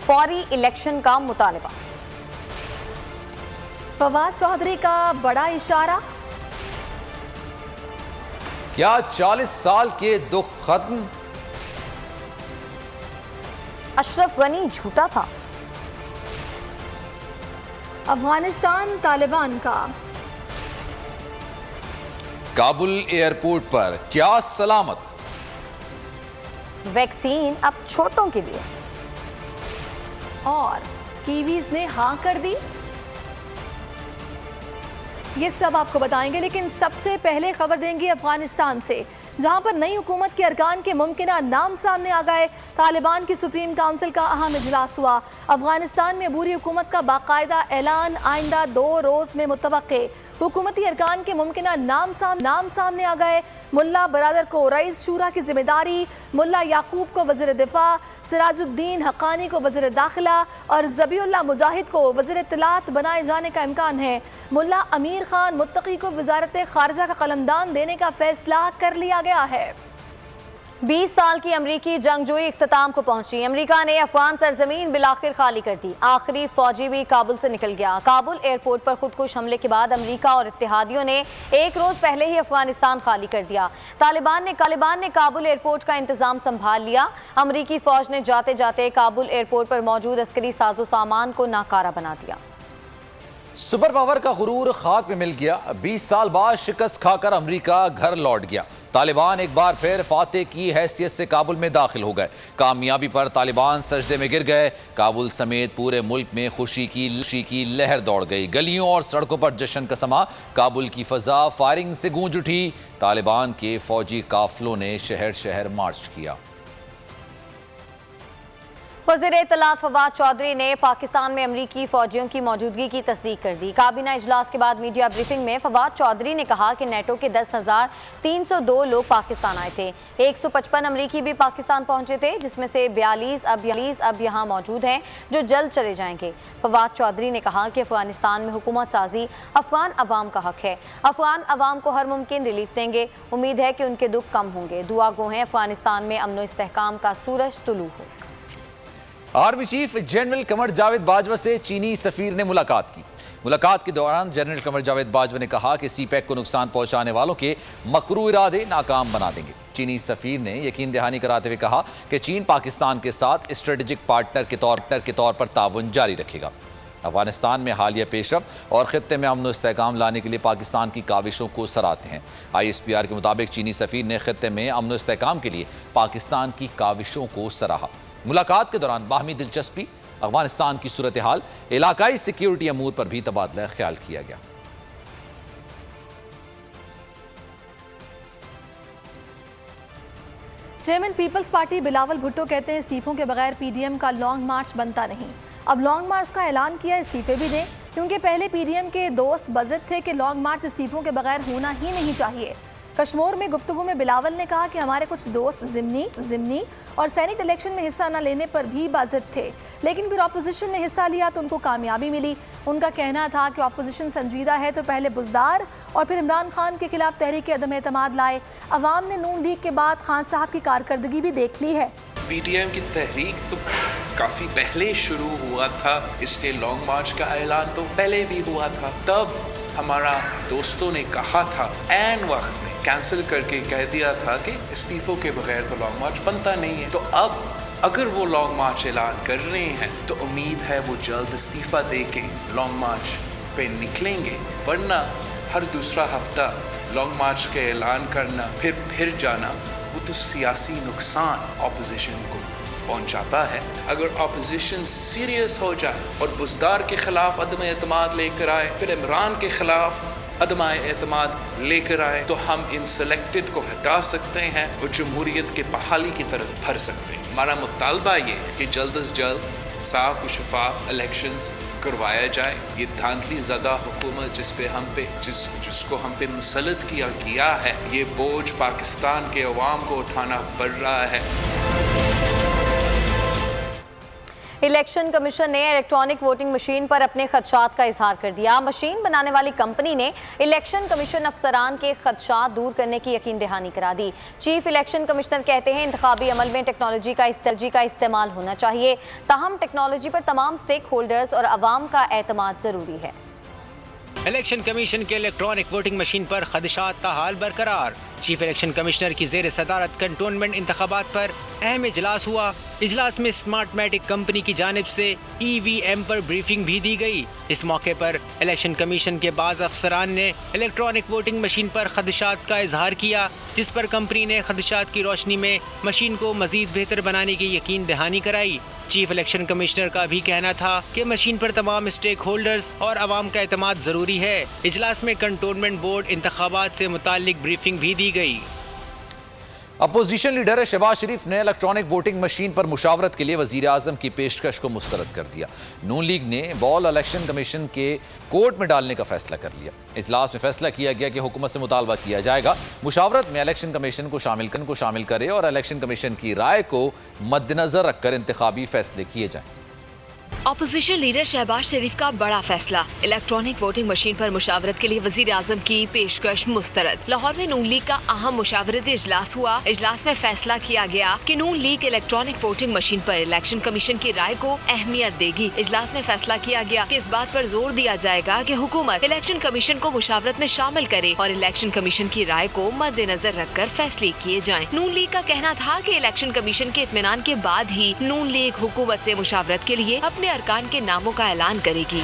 फौरी इलेक्शन का मुतालबा। फवाद चौधरी का बड़ा इशारा। क्या 40 साल के दुख खत्म? अशरफ गनी झूठा था। अफगानिस्तान तालिबान का। काबुल एयरपोर्ट पर क्या सलामत? वैक्सीन अब छोटों के लिए। और कीवीज ने हां कर दी। ये सब आपको बताएंगे, लेकिन सबसे पहले खबर देंगे अफगानिस्तान से, जहां पर नई हुकूमत के अरकान के मुमकिना नाम सामने आ गए। तालिबान की सुप्रीम काउंसिल का अहम इजलास हुआ। अफगानिस्तान में अबूरी हुकूमत का बाकायदा ऐलान आइंदा 2 रोज में मुतवक्के। हुकूमती अरकान के मुमकिना नाम सामने आ गए। मुल्ला बरादर को रईस शूरा की जिम्मेदारी, मुल्ला याकूब को वज़ीर दिफा, सिराजुद्दीन हक्कानी को वज़ीर दाखिला और ज़बीउल्लाह मुजाहिद को वज़ीर इत्तलात बनाए जाने का इम्कान है। मुल्ला अमीर खान मुत्तकी को वज़ारत खारजा का कलमदान देने का फैसला कर लिया गया है। 20 साल की अमरीकी जंगजोई इख्तिताम को पहुंची। अमरीका ने अफगान सरजमीन बिलाखिर खाली कर दी। आखिरी फौजी भी काबुल से निकल गया। काबुल एयरपोर्ट पर खुदकुश हमले के बाद अमरीका और इत्तेहादियों ने एक रोज पहले ही अफगानिस्तान खाली कर दिया। तालिबान ने काबुल एयरपोर्ट का इंतजाम संभाल लिया। अमरीकी फौज ने जाते जाते काबुल एयरपोर्ट पर मौजूद अस्करी साजो सामान को नाकारा बना दिया। सुपर पावर का गुरूर खाक में मिल गया। 20 साल बाद शिकस्त खाकर अमरीका घर लौट गया। तालिबान एक बार फिर फातेह की हैसियत से काबुल में दाखिल हो गए। कामयाबी पर तालिबान सजदे में गिर गए। काबुल समेत पूरे मुल्क में खुशी की लहर दौड़ गई। गलियों और सड़कों पर जश्न का समा। काबुल की फजा फायरिंग से गूंज उठी। तालिबान के फौजी काफिलों ने शहर शहर मार्च किया। वज़ीर इत्तलात फवाद चौधरी ने पाकिस्तान में अमरीकी फौजियों की मौजूदगी की तस्दीक कर दी। काबीना इजलास के बाद मीडिया ब्रीफिंग में फवाद चौधरी ने कहा कि नेटो के 10,302 लोग पाकिस्तान आए थे। 155 अमरीकी भी पाकिस्तान पहुंचे थे, जिसमें से 42 अब यहाँ मौजूद हैं, जो जल्द चले जाएंगे। फवाद चौधरी ने कहा कि अफगानिस्तान में हुकूमत साजी अफगान अवाम का हक है। अफगान अवाम को हर मुमकिन रिलीफ देंगे। उम्मीद है कि उनके दुख कम होंगे। दुआ गो हैं अफगानिस्तान में अमन व इस्तेहकाम का सूरज तुलू हो। Army chief general Qamar Javed Bajwa से चीनी सफीर ने मुलाकात की। मुलाकात के दौरान जनरल कमर जावेद बाजवा ने कहा कि सीपैक को नुकसान पहुंचाने वालों के मकरू इरादे नाकाम बना देंगे। चीनी सफीर ने यकीन दहानी कराते हुए कहा कि चीन पाकिस्तान के साथ स्ट्रेटेजिक पार्टनर के तौर पर ताउन जारी रखेगा। अफगानिस्तान में हालिया पेशरफ्त और खित्ते में अमन व इस्तेहकाम लाने के लिए पाकिस्तान की काविशों को सराहते हैं। ISPR के मुताबिक चीनी सफीर ने खित्ते में अमन व इस्तेहकाम के लिए पाकिस्तान की काविशों को सराहा। मुलाकात के दौरान बाहमी दिलचस्पी, अफगानिस्तान की सूरत हाल, इलाकाई सिक्योरिटी अमूर पर भी तबादला ख्याल किया गया। चेयरमैन पीपल्स पार्टी बिलावल भुट्टो कहते हैं इस्तीफों के बगैर PDM का लॉन्ग मार्च बनता नहीं। अब लॉन्ग मार्च का ऐलान किया, इस्तीफे भी दें, क्योंकि पहले PDM के दोस्त बज़द थे कि लॉन्ग मार्च इस्तीफों के बगैर होना ही नहीं चाहिए। कश्मीर में गुफ्तगू में बिलावल ने कहा कि हमारे कुछ दोस्त ज़िमनी और सैनिक इलेक्शन में हिस्सा न लेने पर भी बाज़िद थे, लेकिन फिर अपोजिशन ने हिस्सा लिया तो उनको कामयाबी मिली। उनका कहना था कि अपोजिशन संजीदा है तो पहले बुज़दार और फिर इमरान खान के खिलाफ तहरीक अदम एतमाद लाए। अवाम ने नून लीग के बाद खान साहब की कारकर्दगी भी देख ली है। PDM की तहरीक तो काफ़ी पहले शुरू हुआ था, इसके लॉन्ग मार्च का ऐलान तो पहले भी हुआ था। तब हमारा दोस्तों ने कहा था, ऐन वक्त में कैंसिल करके कह दिया था कि इस्तीफों के बगैर तो लॉन्ग मार्च बनता नहीं है। तो अब अगर वो लॉन्ग मार्च ऐलान कर रहे हैं तो उम्मीद है वो जल्द इस्तीफा दे के लॉन्ग मार्च पे निकलेंगे, वरना हर दूसरा हफ्ता लॉन्ग मार्च का ऐलान करना फिर जाना, वो तो सियासी नुकसान ऑपोजिशन को पहुंचाता है। अगर ऑपोजिशन सीरियस हो जाए और बुज़दार के खिलाफ अदम एतमाद लेकर आए, फिर इमरान के खिलाफ अदम एतमाद लेकर आए, तो हम इन सेलेक्टेड को हटा सकते हैं और जमहूरियत के बहाली की तरफ भर सकते हैं। हमारा मुतालबा ये कि जल्द अज जल्द साफ और शफाफ इलेक्शंस करवाया जाए। ये धांधली ज़दा हुकूमत जिसको हम पे मुसल्लत किया है, ये बोझ पाकिस्तान के अवाम को उठाना पड़ रहा है। इलेक्शन कमीशन ने इलेक्ट्रॉनिक वोटिंग मशीन पर अपने खदशात का इजहार कर दिया। मशीन बनाने वाली कंपनी ने इलेक्शन कमीशन अफसरान के खदशात दूर करने की यकीन दहानी करा दी। चीफ इलेक्शन कमिश्नर कहते हैं इंतखाबी अमल में टेक्नोलॉजी का इस्तेमाल होना चाहिए, ताहम टेक्नोलॉजी पर तमाम स्टेक होल्डर्स और अवाम का एतमाद जरूरी है। इलेक्शन कमीशन के इलेक्ट्रॉनिक वोटिंग मशीन पर खदशात ताहाल बरकरार। चीफ इलेक्शन कमिश्नर की जेर सदारत कंटोनमेंट इंतखाबात पर अहम इजलास हुआ। इजलास में स्मार्टमैटिक कंपनी की जानिब से EVM पर ब्रीफिंग भी दी गई। इस मौके पर इलेक्शन कमीशन के बाज़ अफसरान ने इलेक्ट्रॉनिक वोटिंग मशीन पर खदशात का इजहार किया, जिस पर कंपनी ने खदशात की रोशनी में मशीन को मजीद बेहतर बनाने की यकीन दहानी कराई। चीफ इलेक्शन कमिश्नर का भी कहना था कि मशीन पर तमाम स्टेक होल्डर्स और अवाम का एतमाद जरूरी है। इजलास में कंटोनमेंट बोर्ड इंतखाबात से मुताल्लिक ब्रीफिंग भी दी गई। अपोजिशन लीडर शहबाज शरीफ ने इलेक्ट्रॉनिक वोटिंग मशीन पर मुशावरत के लिए वजीर आजम की पेशकश को मुस्तरद कर दिया। नून लीग ने बॉल इलेक्शन कमीशन के कोर्ट में डालने का फैसला कर लिया। इजलास में फैसला किया गया कि हुकूमत से मुतालबा किया जाएगा मुशावरत में इलेक्शन कमीशन को शामिल करे और इलेक्शन कमीशन की राय को मद्देनजर रखकर इंतखाबी फैसले किए जाएं। अपोजिशन लीडर शहबाज शरीफ का बड़ा फैसला, इलेक्ट्रॉनिक वोटिंग मशीन पर मुशावरत के लिए वजीर आजम की पेशकश मुस्तरद। लाहौर में नून लीग का अहम मुशावरती इजलास हुआ। इजलास में फैसला किया गया कि नून लीग इलेक्ट्रॉनिक वोटिंग मशीन पर इलेक्शन कमीशन की राय को अहमियत देगी। इजलास में फैसला किया गया कि इस बात पर जोर दिया जाएगा कि हुकूमत इलेक्शन कमीशन को मुशावरत में शामिल करे और इलेक्शन कमीशन की राय को मद्देनजर रखकर फैसले किए जाएं। नून लीग का कहना था कि इलेक्शन कमीशन के इत्मीनान के बाद ही नून लीग हुकूमत से मुशावरत के लिए अपने अरकान के नामों का ऐलान करेगी।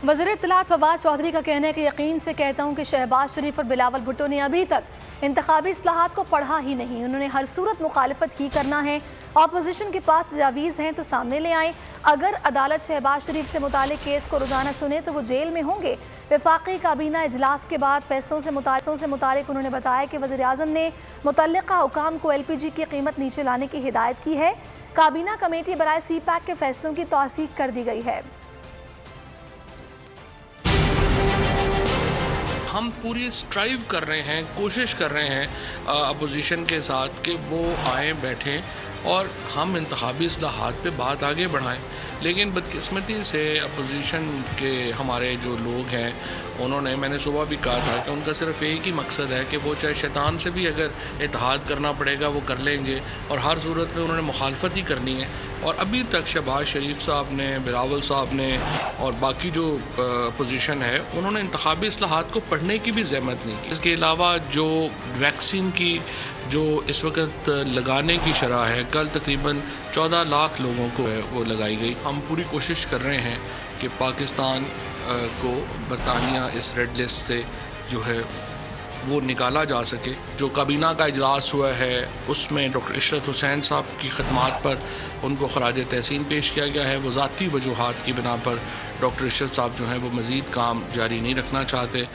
वज़ीर इत्तलात फवाद चौधरी का कहना है कि यकीन से कहता हूँ कि शहबाज शरीफ और बिलावल भुट्टो ने अभी तक इंतखाबी इस्लाहात को पढ़ा ही नहीं। उन्होंने हर सूरत मुखालिफत ही करना है। अपोजिशन के पास तजावीज़ हैं तो सामने ले आएँ। अगर अदालत शहबाज शरीफ से मुतालिक केस को रोज़ाना सुने तो वो जेल में होंगे। वफाकी काबीना इजलास के बाद फैसलों से मुतालिक उन्होंने बताया कि वज़ीर आज़म ने मुतल्लिका हुकाम को LPG की कीमत नीचे लाने की हिदायत की है। काबीना कमेटी बराए CPAC के फैसलों की तौसीक कर दी गई है। हम पूरी स्ट्राइव कर रहे हैं, कोशिश कर रहे हैं अपोजिशन के साथ कि वो आए बैठें और हम इंतखाबी इस्लाहात पे बात आगे बढ़ाएं। लेकिन बदकिस्मती से अपोजिशन के हमारे जो लोग हैं उन्होंने, मैंने सुबह भी कहा था कि उनका सिर्फ एक ही मकसद है कि वो चाहे शैतान से भी अगर इत्तेहाद करना पड़ेगा वो कर लेंगे और हर सूरत में उन्होंने मुखालफत ही करनी है। और अभी तक शहबाज शरीफ साहब ने, बिलावल साहब ने और बाकी जो अपोजिशन है उन्होंने इंतखाबी इस्लाहात को पढ़ने की भी ज़हमत नहीं की। इसके अलावा जो वैक्सीन की जो इस वक्त लगाने की शरह है, कल तकरीबन 14 लाख लोगों को वो लगाई गई। हम पूरी कोशिश कर रहे हैं कि पाकिस्तान को बरतानिया इस रेड लिस्ट से जो है वो निकाला जा सके। जो काबीना का इजलास हुआ है उसमें डॉक्टर इशरत हुसैन साहब की खदमात पर उनको खराज तहसीन पेश किया गया है। वो ज़ाती वजूहात की बिना पर डॉक्टर इशरत साहब जो हैं वो मज़ीद काम जारी नहीं रखना चाहते।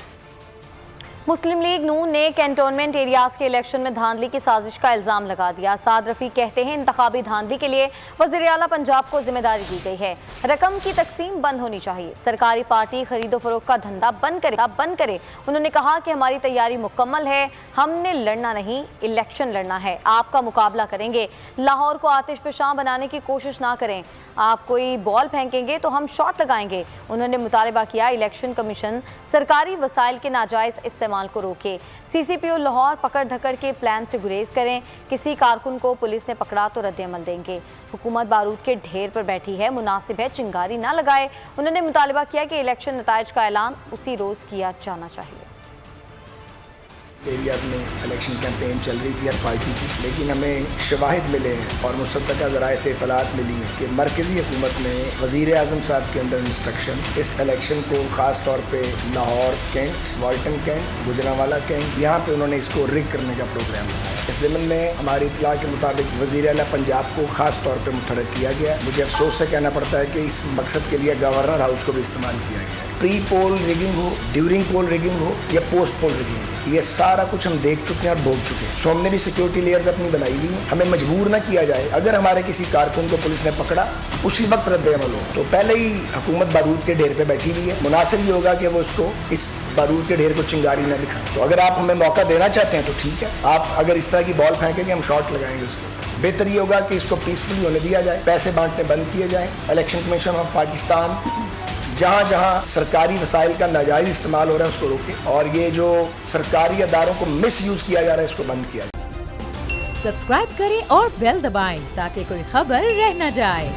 मुस्लिम लीग नून ने कैंटोनमेंट एरियाज के इलेक्शन में धांधली की साजिश का इल्जाम लगा दिया। साद रफ़ी कहते हैं इंतखाबी धांधली के लिए वज़ीर आला पंजाब को जिम्मेदारी दी गई है। रकम की तकसीम बंद होनी चाहिए। सरकारी पार्टी खरीदो फरोख्त का धंधा बंद करे। उन्होंने कहा कि हमारी तैयारी मुकम्मल है, हमने लड़ना नहीं इलेक्शन लड़ना है, आपका मुकाबला करेंगे। लाहौर को आतिशफशां बनाने की कोशिश ना करें, आप कोई बॉल फेंकेंगे तो हम शॉट लगाएंगे। उन्होंने मुतालबा किया इलेक्शन कमीशन सरकारी वसाइल के नाजायज़ इस्तेमाल को रोके। CCPO लाहौर पकड़ धकड़ के प्लान से गुरेज करें। किसी कारकुन को पुलिस ने पकड़ा तो रद्द-ए-अमल देंगे। हुकूमत बारूद के ढेर पर बैठी है, मुनासिब है चिंगारी ना लगाए। उन्होंने मुतालबा किया कि इलेक्शन नताइज का ऐलान उसी रोज़ किया जाना चाहिए। एरिया में इलेक्शन कैंपेन चल रही थी हर पार्टी की, लेकिन हमें शवाहिद मिले हैं और मुसद्दका ज़राए से इतलात मिली हैं कि मरकज़ी हुकूमत ने वज़ीर आज़म साहब के अंडर इंस्ट्रक्शन इस इलेक्शन को ख़ास तौर पे लाहौर कैंट, वाल्टन कैंट, गुजरांवाला कैंट, यहाँ पे उन्होंने इसको रिग करने का प्रोग्राम बनाया। इस ज़मीन में हमारी इतला के मुताबिक वज़ीर आला पंजाब को ख़ास तौर पर मुतहर्रिक किया गया। मुझे अफसोस से कहना पड़ता है कि इस मकसद के लिए गवर्नर हाउस को भी इस्तेमाल किया गया है। प्री पोल रिगिंग हो, ड्यूरिंग पोल रिगिंग हो या पोस्ट पोल रिगिंग हो, ये सारा कुछ हम देख चुके हैं और भोग चुके हैं। सो हमने भी सिक्योरिटी लेयर्स अपनी बनाई हुई है। हमें मजबूर ना किया जाए, अगर हमारे किसी कारकुन को पुलिस ने पकड़ा उसी वक्त रद्द अमल हो, तो पहले ही हुकूमत बारूद के ढेर पे बैठी हुई है, मुनासिब ही होगा कि वो उसको इस बारूद के ढेर को चिंगारी न दिखाएं। तो अगर आप हमें मौका देना चाहते हैं तो ठीक है, आप अगर इस तरह की बॉल फेंकेंगे हम शॉट लगाएंगे उसको। बेहतर ये होगा कि इसको पीसफुली होने दिया जाए, पैसे बांटने बंद किए जाएं। इलेक्शन कमीशन ऑफ पाकिस्तान जहाँ जहाँ सरकारी वसाइल का नाजायज इस्तेमाल हो रहा है उसको रोके, और ये जो सरकारी अदारों को मिसयूज किया जा रहा है इसको बंद किया जाए। सब्सक्राइब करें और बेल दबाएं ताकि कोई खबर रह न जाए।